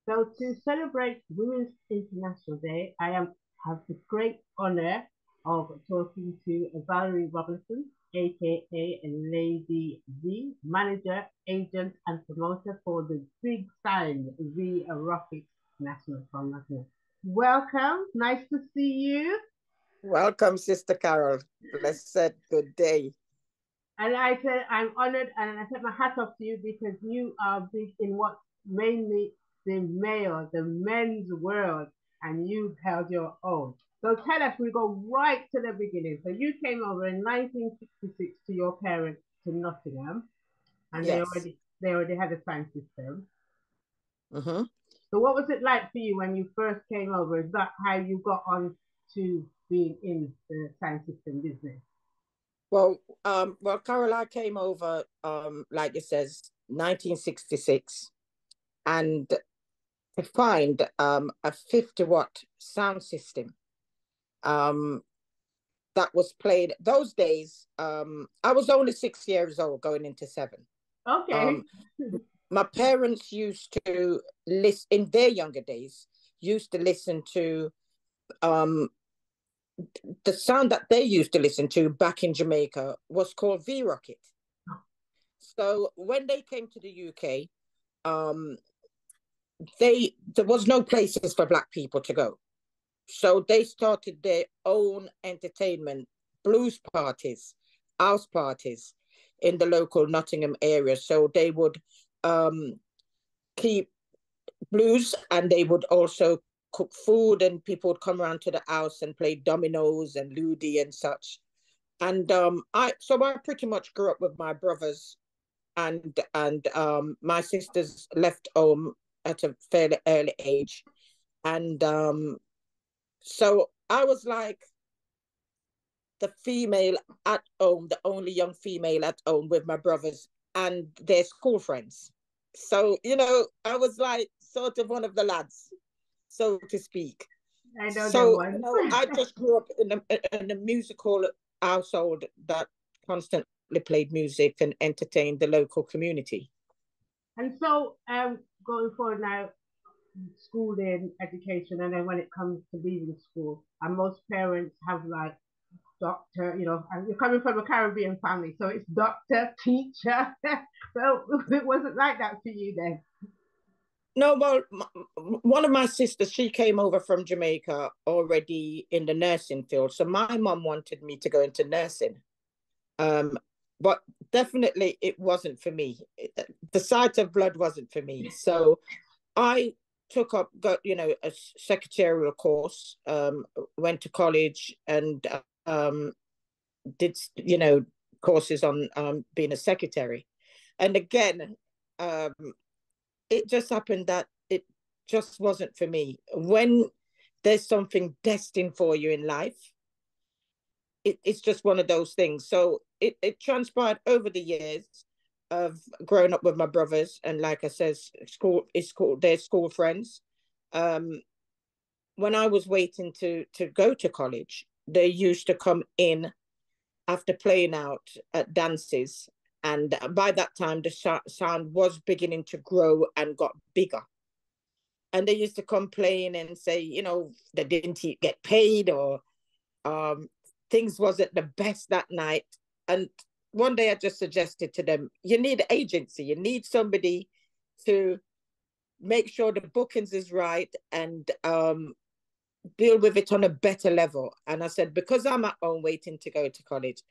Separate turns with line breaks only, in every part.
So to celebrate Women's International Day, have the great honor of talking to Valerie Robinson, aka Lady V, manager, agent, and promoter for the Big Sign V Rocket National Congress. Welcome, nice to see you.
Welcome, Sister Carol. Blessed good day.
And I said, I'm honored and I set my hat off to you because you are big in what mainly the male, the men's world, and you held your own. So tell us, we go right to the beginning. So you came over in 1966 to your parents to Nottingham, and
Yes.
they already had a sound system.
Mm-hmm.
So what was it like for you when you first came over? Is that how you got on to being in the sound system business?
Well, Carol, I came over, like it says, 1966, and to find a 50-watt sound system um, that was played those days. I was only 6 years old, going into seven.
Okay.
Um, my parents used to listen in their younger days. Used to listen to um, the sound that they used to listen to back in Jamaica was called V Rocket. So when they came to the UK, um, there was no places for black people to go. So they started their own entertainment, blues parties, house parties in the local Nottingham area. So they would um, keep blues, and they would also cook food, and people would come around to the house and play dominoes and ludi and such. And I pretty much grew up with my brothers, and my sisters left home at a fairly early age, and so I was like the female at home, the only young female at home with my brothers and their school friends. So I was like sort of one of the lads, so to speak.
I know that
So
one.
I just grew up in a musical household that constantly played music and entertained the local community.
And so, going forward now, schooling, education, and then when it comes to leaving school, and most parents have like doctor, and you're coming from a Caribbean family, so it's doctor, teacher. So it wasn't like that for you then.
No, well, one of my sisters, she came over from Jamaica already in the nursing field. So my mum wanted me to go into nursing. Um, but definitely it wasn't for me. The sight of blood wasn't for me. So I got, a secretarial course, went to college and did, courses on being a secretary. And again, um, it just happened that it just wasn't for me. When there's something destined for you in life, it's just one of those things. So it transpired over the years of growing up with my brothers, and like I said, their school friends. Um, when I was waiting to go to college, they used to come in after playing out at dances. And by that time, the sound was beginning to grow and got bigger. And they used to complain and say, they didn't get paid, or um, things wasn't the best that night. And one day I just suggested to them, you need agency. You need somebody to make sure the bookings is right and deal with it on a better level. And I said, because I'm at home waiting to go to college,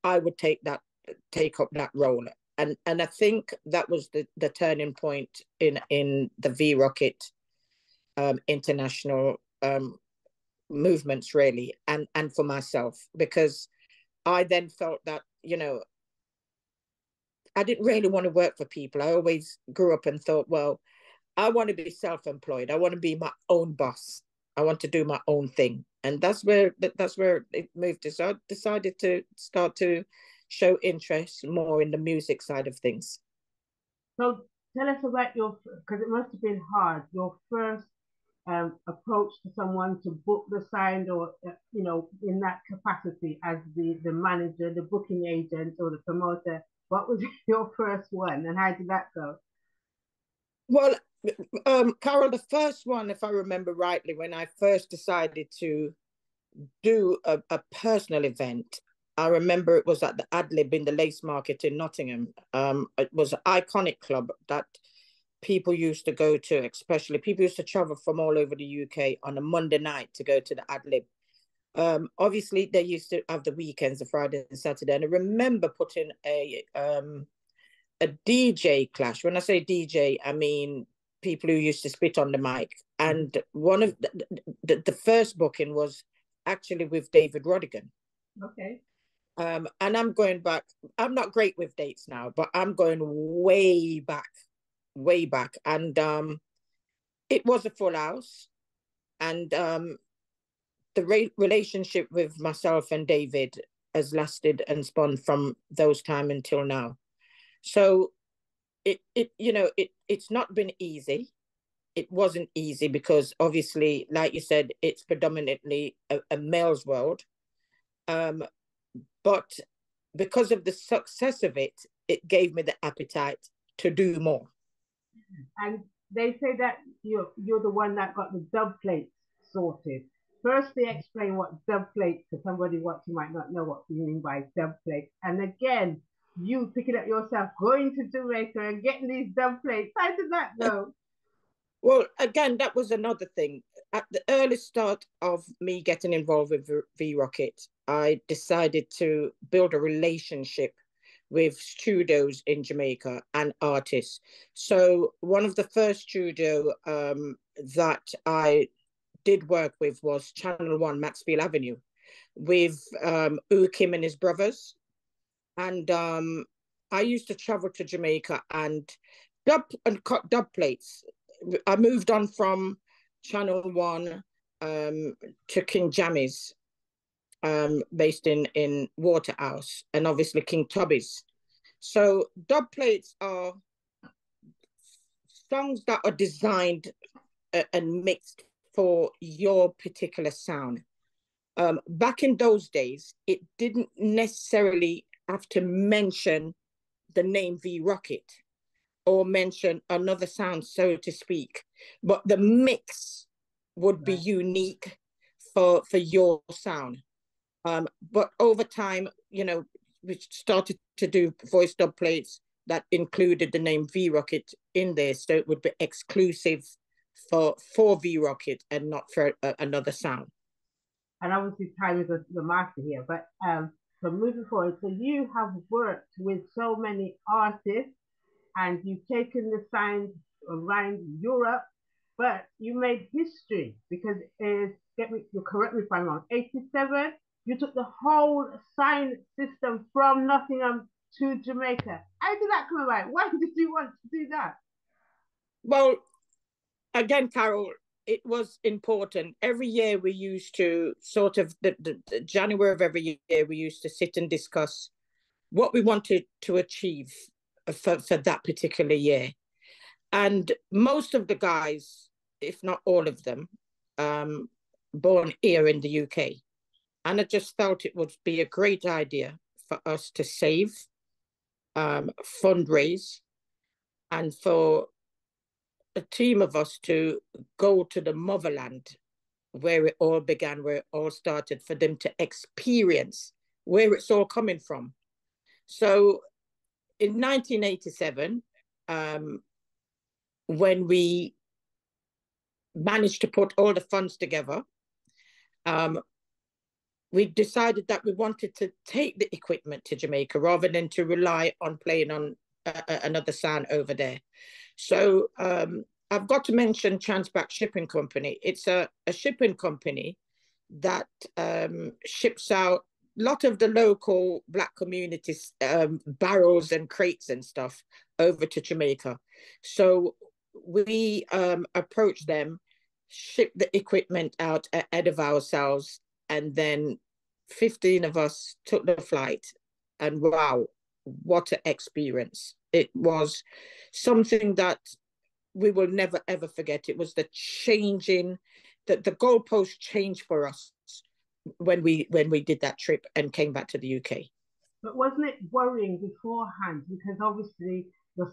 I would take up that role. And I think that was the turning point in the V Rocket international movements, really, and for myself, because I then felt that I didn't really want to work for people. I always grew up and thought, well, I want to be self-employed. I want to be my own boss. I want to do my own thing. And that's where it moved to. So I decided to start to show interest more in the music side of things.
So tell us about because it must have been hard, your first approach to someone to book the sound, or in that capacity as the manager, the booking agent, or the promoter. What was your first one, and how did that go?
Well, Carol, the first one, if I remember rightly, when I first decided to do a personal event, I remember it was at the Adlib in the Lace Market in Nottingham. It was an iconic club that people used to go to, especially people used to travel from all over the UK on a Monday night to go to the Adlib. Obviously, they used to have the weekends, the Friday and Saturday. And I remember putting a DJ clash. When I say DJ, I mean people who used to spit on the mic. And one of the first booking was actually with David Rodigan.
Okay.
And I'm going back. I'm not great with dates now, but I'm going way back, way back. And it was a full house. And the relationship with myself and David has lasted and spun from those time until now. So it's not been easy. It wasn't easy because obviously, like you said, it's predominantly a male's world. But because of the success of it, it gave me the appetite to do more.
And they say that you're the one that got the dub plates sorted. Firstly, explain what dub plates, because somebody watching might not know what you mean by dub plates. And again, you picking up yourself, going to Jamaica and getting these dub plates. How did that go?
Well, again, that was another thing. At the early start of me getting involved with V-Rocket, I decided to build a relationship with studios in Jamaica and artists. So one of the first studio that I did work with was Channel 1, Maxfield Avenue, with U Kim and his brothers. And I used to travel to Jamaica and cut dub plates. I moved on from Channel 1 to King Jammy's, based in Waterhouse, and obviously King Tubby's. So dub plates are songs that are designed and mixed for your particular sound. Back in those days, it didn't necessarily have to mention the name V-Rocket or mention another sound, so to speak, but the mix would be unique for your sound. But over time, we started to do voice dub plates that included the name V-Rocket in there, so it would be exclusive for V-Rocket and not for another sound.
And obviously time is the master here, but so moving forward, so you have worked with so many artists and you've taken the signs around Europe, but you made history because you correct me if I'm wrong, 87, you took the whole sign system from Nottingham to Jamaica. How did that come about? Why did you want to do that?
Well, again, Carol, it was important. Every year we used to sort of, the January of every year, we used to sit and discuss what we wanted to achieve for that particular year. And most of the guys, if not all of them, born here in the UK. And I just felt it would be a great idea for us to save, fundraise, and for a team of us to go to the motherland where it all began, where it all started, for them to experience where it's all coming from. So in 1987, when we managed to put all the funds together, we decided that we wanted to take the equipment to Jamaica rather than to rely on playing on another sound over there. So I've got to mention Transpac Shipping Company. It's a shipping company that ships out a lot of the local Black communities, barrels and crates and stuff over to Jamaica. So we approached them, shipped the equipment out ahead of ourselves, and then 15 of us took the flight. And wow, what an experience. It was something that we will never, ever forget. It was the changing, the goalpost changed for us when we did that trip and came back to the UK.
But wasn't it worrying beforehand? Because obviously You're,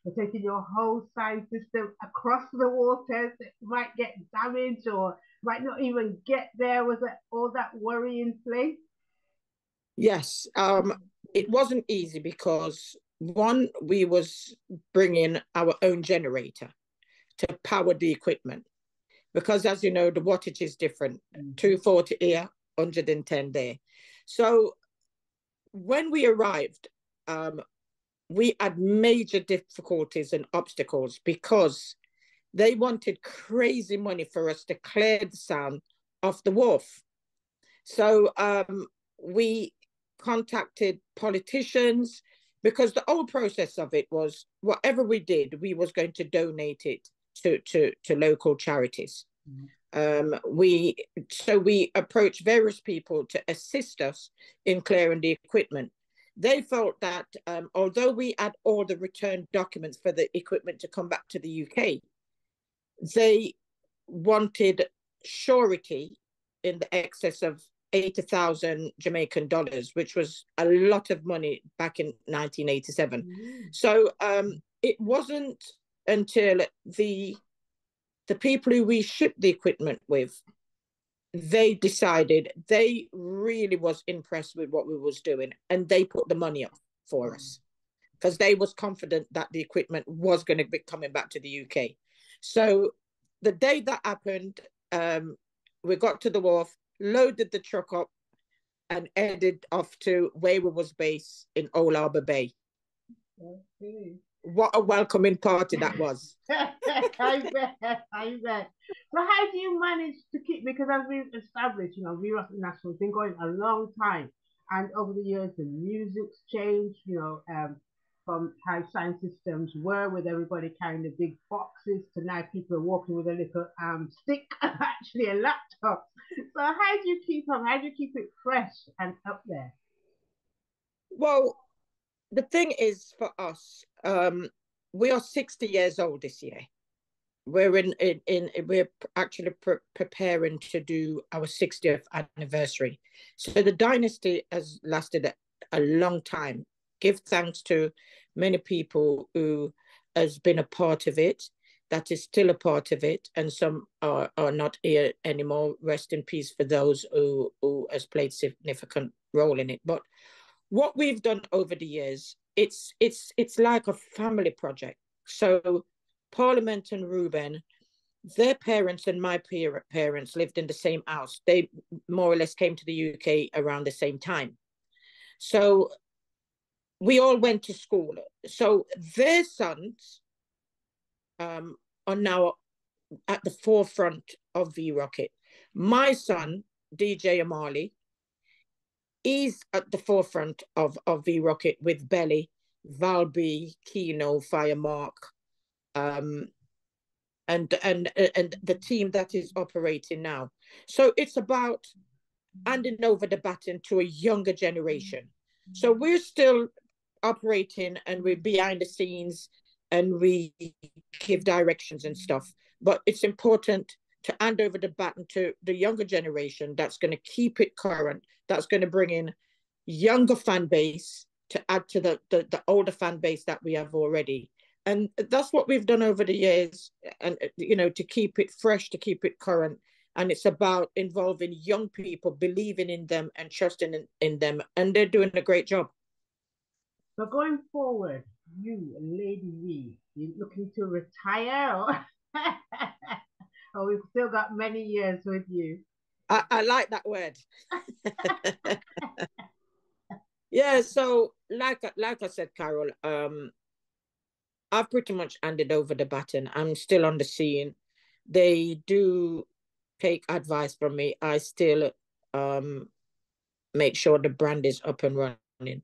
you're taking your whole sign system across the waters. It might get damaged or might not even get there. Was it all that worry in place?
Yes, it wasn't easy because one, we was bringing our own generator to power the equipment because, as you know, the wattage is different. 240 here, 110 there. So when we arrived, we had major difficulties and obstacles because they wanted crazy money for us to clear the sand off the wharf. So we contacted politicians because the whole process of it was whatever we did, we was going to donate it to local charities. We approached various people to assist us in clearing the equipment. They felt that although we had all the return documents for the equipment to come back to the UK, they wanted surety in the excess of 80,000 Jamaican dollars, which was a lot of money back in 1987. So it wasn't until the people who we shipped the equipment with, they decided they really was impressed with what we was doing, and they put the money up for us because they was confident that the equipment was going to be coming back to the UK. So the day that happened, we got to the wharf, loaded the truck up, and headed off to where we was based in Old Harbour Bay.
Okay.
What a welcoming party that was.
I bet, I bet. So how do you manage to keep, because as we've established, Viras International has been going a long time. And over the years, the music's changed, from how sound systems were with everybody carrying the big boxes to now people are walking with a little stick, actually a laptop. So how do you keep up? How do you keep it fresh and up there?
Well, the thing is for us, we are 60 years old this year. We're actually preparing to do our 60th anniversary. So the dynasty has lasted a long time. Give thanks to many people who has been a part of it, that is still a part of it, and some are not here anymore. Rest in peace for those who has played significant role in it. But what we've done over the years, it's like a family project. So Parliament and Ruben, their parents and my parents lived in the same house. They more or less came to the UK around the same time. So we all went to school. So their sons are now at the forefront of V Rocket. My son, DJ Amali, is at the forefront of V Rocket with Belly, Valby, Kino, Firemark, and the team that is operating now. So it's about handing over the baton to a younger generation. So we're still operating and we're behind the scenes and we give directions and stuff. But it's important to hand over the baton to the younger generation that's going to keep it current, that's going to bring in younger fan base to add to the older fan base that we have already. And that's what we've done over the years, and to keep it fresh, to keep it current. And it's about involving young people, believing in them and trusting in them, and they're doing a great job.
So going forward, you, Lady V, you looking to retire, or, or we've still got many years with you?
I like that word. Yeah, so like I said, Carol, I've pretty much handed over the baton. I'm still on the scene. They do take advice from me. I still make sure the brand is up and running.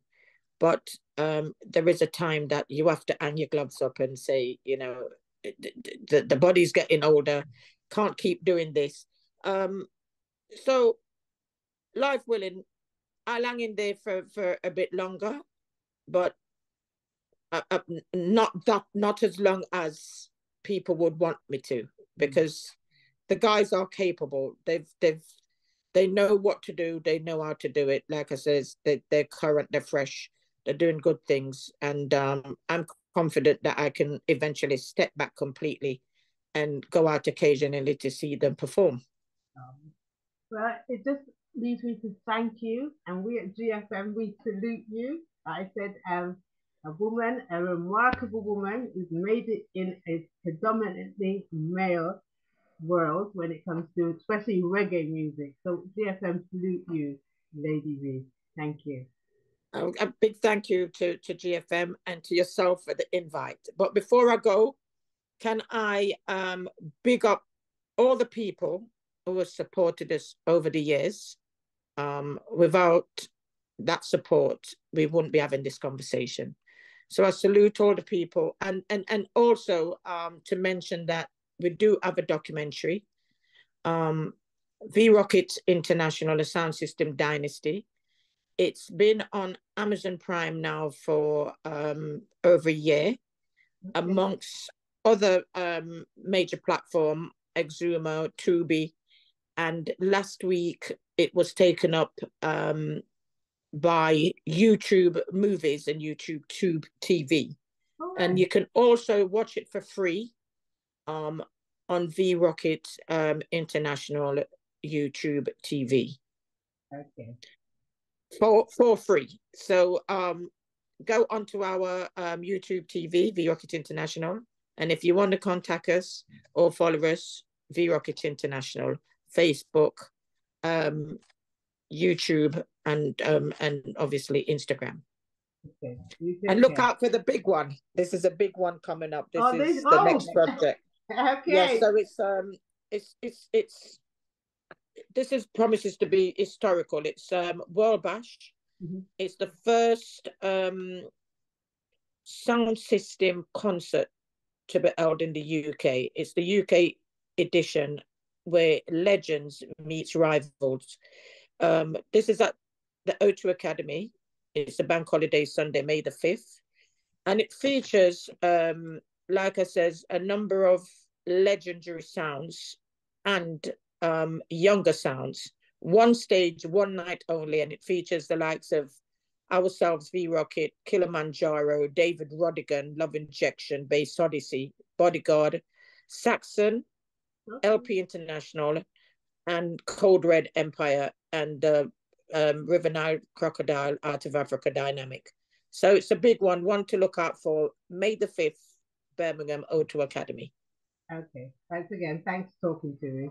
But there is a time that you have to hang your gloves up and say, the body's getting older, can't keep doing this. So life willing, I'll hang in there for a bit longer, but not as long as people would want me to, because the guys are capable. They know what to do. They know how to do it. Like I says, they're current, they're fresh, they're doing good things, and I'm confident that I can eventually step back completely and go out occasionally to see them perform.
Well, it just leaves me to thank you, and we at GFM, we salute you. I said, a woman, a remarkable woman who's made it in a predominantly male world when it comes to especially reggae music. So GFM salute you, Lady V. Thank you.
A big thank you to GFM and to yourself for the invite. But before I go, can I big up all the people who have supported us over the years? Without that support, we wouldn't be having this conversation. So I salute all the people, and also to mention that we do have a documentary, V Rocket International, a sound system dynasty. It's been on Amazon Prime now for over a year, amongst other major platform, Exuma, Tubi, and last week it was taken up by YouTube Movies and YouTube Tube TV. And you can also watch it for free on V Rocket International YouTube TV.
Okay.
For free. So go onto our YouTube TV, V Rocket International. And if you want to contact us or follow us, V Rocket International, Facebook, YouTube, and obviously Instagram. Okay. And look out for the big one. This is a big one coming up. This is the next project.
Okay.
Yeah, so it's this is promises to be historical. It's World Bash. Mm-hmm. It's the first sound system concert to be held in the UK. It's the UK edition where legends meets rivals. This is at the O2 Academy. It's a bank holiday Sunday, May the 5th. And it features, like I says, a number of legendary sounds and younger sounds. One stage, one night only, and it features the likes of ourselves, V Rocket, Kilimanjaro, David Rodigan, Love Injection, Bass Odyssey, Bodyguard, Saxon, LP International, and Code Red Empire, and River Nile Crocodile out of Africa Dynamic. So it's a big one to look out for. May the 5th, Birmingham O2 Academy.
Okay, thanks again. Thanks for talking to me.